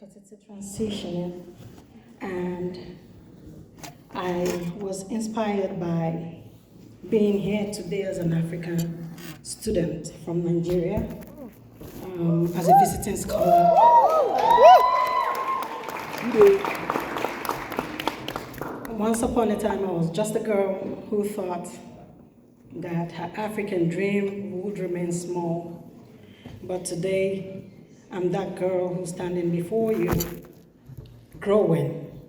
because it's a transition, and I was inspired by being here today as an African student from Nigeria, as a visiting scholar. Once upon a time, I was just a girl who thought that her African dream would remain small. But today, I'm that girl who's standing before you, growing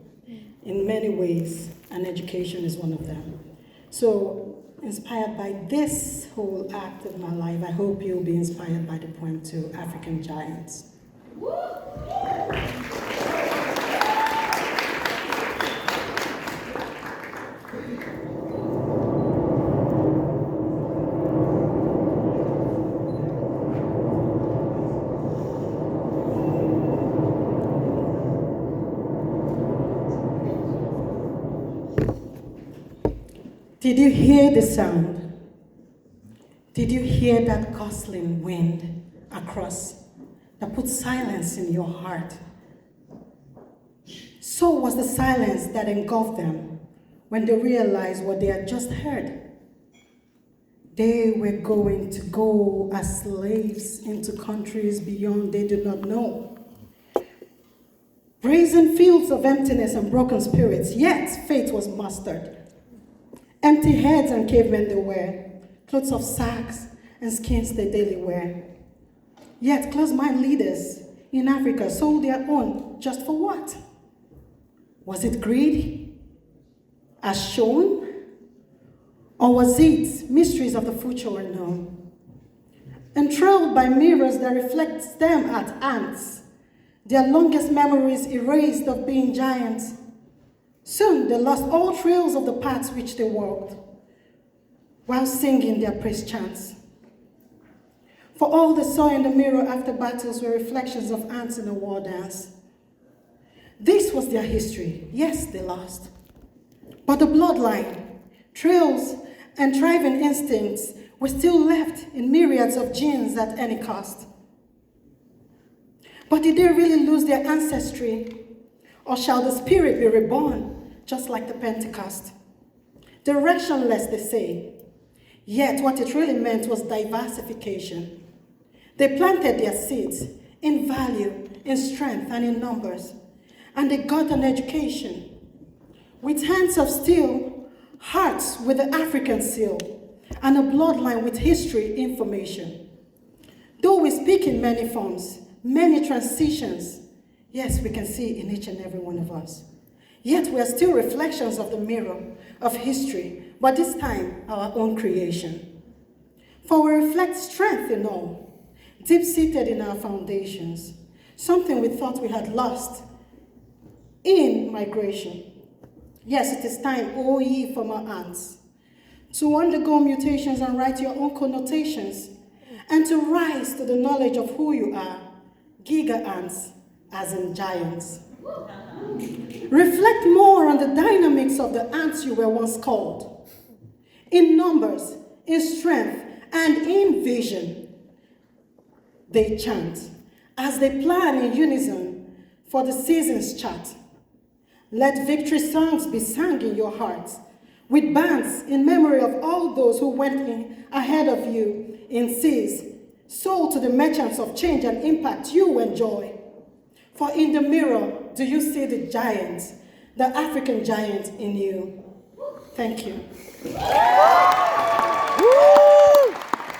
in many ways, and education is one of them. So, inspired by this whole act of my life, I hope you'll be inspired by the poem to African Giants. Did you hear the sound? Did you hear that gustling wind across that put silence in your heart? So was the silence that engulfed them when they realized what they had just heard. They were going to go as slaves into countries beyond they did not know. Brazen fields of emptiness and broken spirits, yet fate was mastered. Empty heads and cavemen they wear, clothes of sacks and skins they daily wear. Yet close-minded leaders in Africa sold their own just for what? Was it greed, as shown? Or was it mysteries of the future unknown? Enthralled by mirrors that reflect them at ants, their longest memories erased of being giants. Soon they lost all trails of the paths which they walked, while singing their praise chants. For all they saw in the mirror after battles were reflections of ants in a war dance. This was their history. Yes, they lost. But the bloodline, trails, and thriving instincts were still left in myriads of genes at any cost. But did they really lose their ancestry? Or shall the spirit be reborn, just like the Pentecost? Directionless, they say. Yet what it really meant was diversification. They planted their seeds in value, in strength, and in numbers. And they got an education. With hands of steel, hearts with the African seal, and a bloodline with history information. Though we speak in many forms, many transitions, yes, we can see in each and every one of us. Yet we are still reflections of the mirror of history, but this time our own creation. For we reflect strength in all, deep-seated in our foundations, something we thought we had lost in migration. Yes, it is time, O ye former ants, to undergo mutations and write your own connotations, and to rise to the knowledge of who you are, giga ants, as in giants. Reflect more on the dynamics of the ants you were once called. In numbers, in strength, and in vision, they chant as they plan in unison for the season's chart. Let victory songs be sung in your hearts with bands in memory of all those who went in ahead of you in seas, sold to the merchants of change and impact you enjoy. For in the mirror, do you see the giant, the African giant in you? Thank you.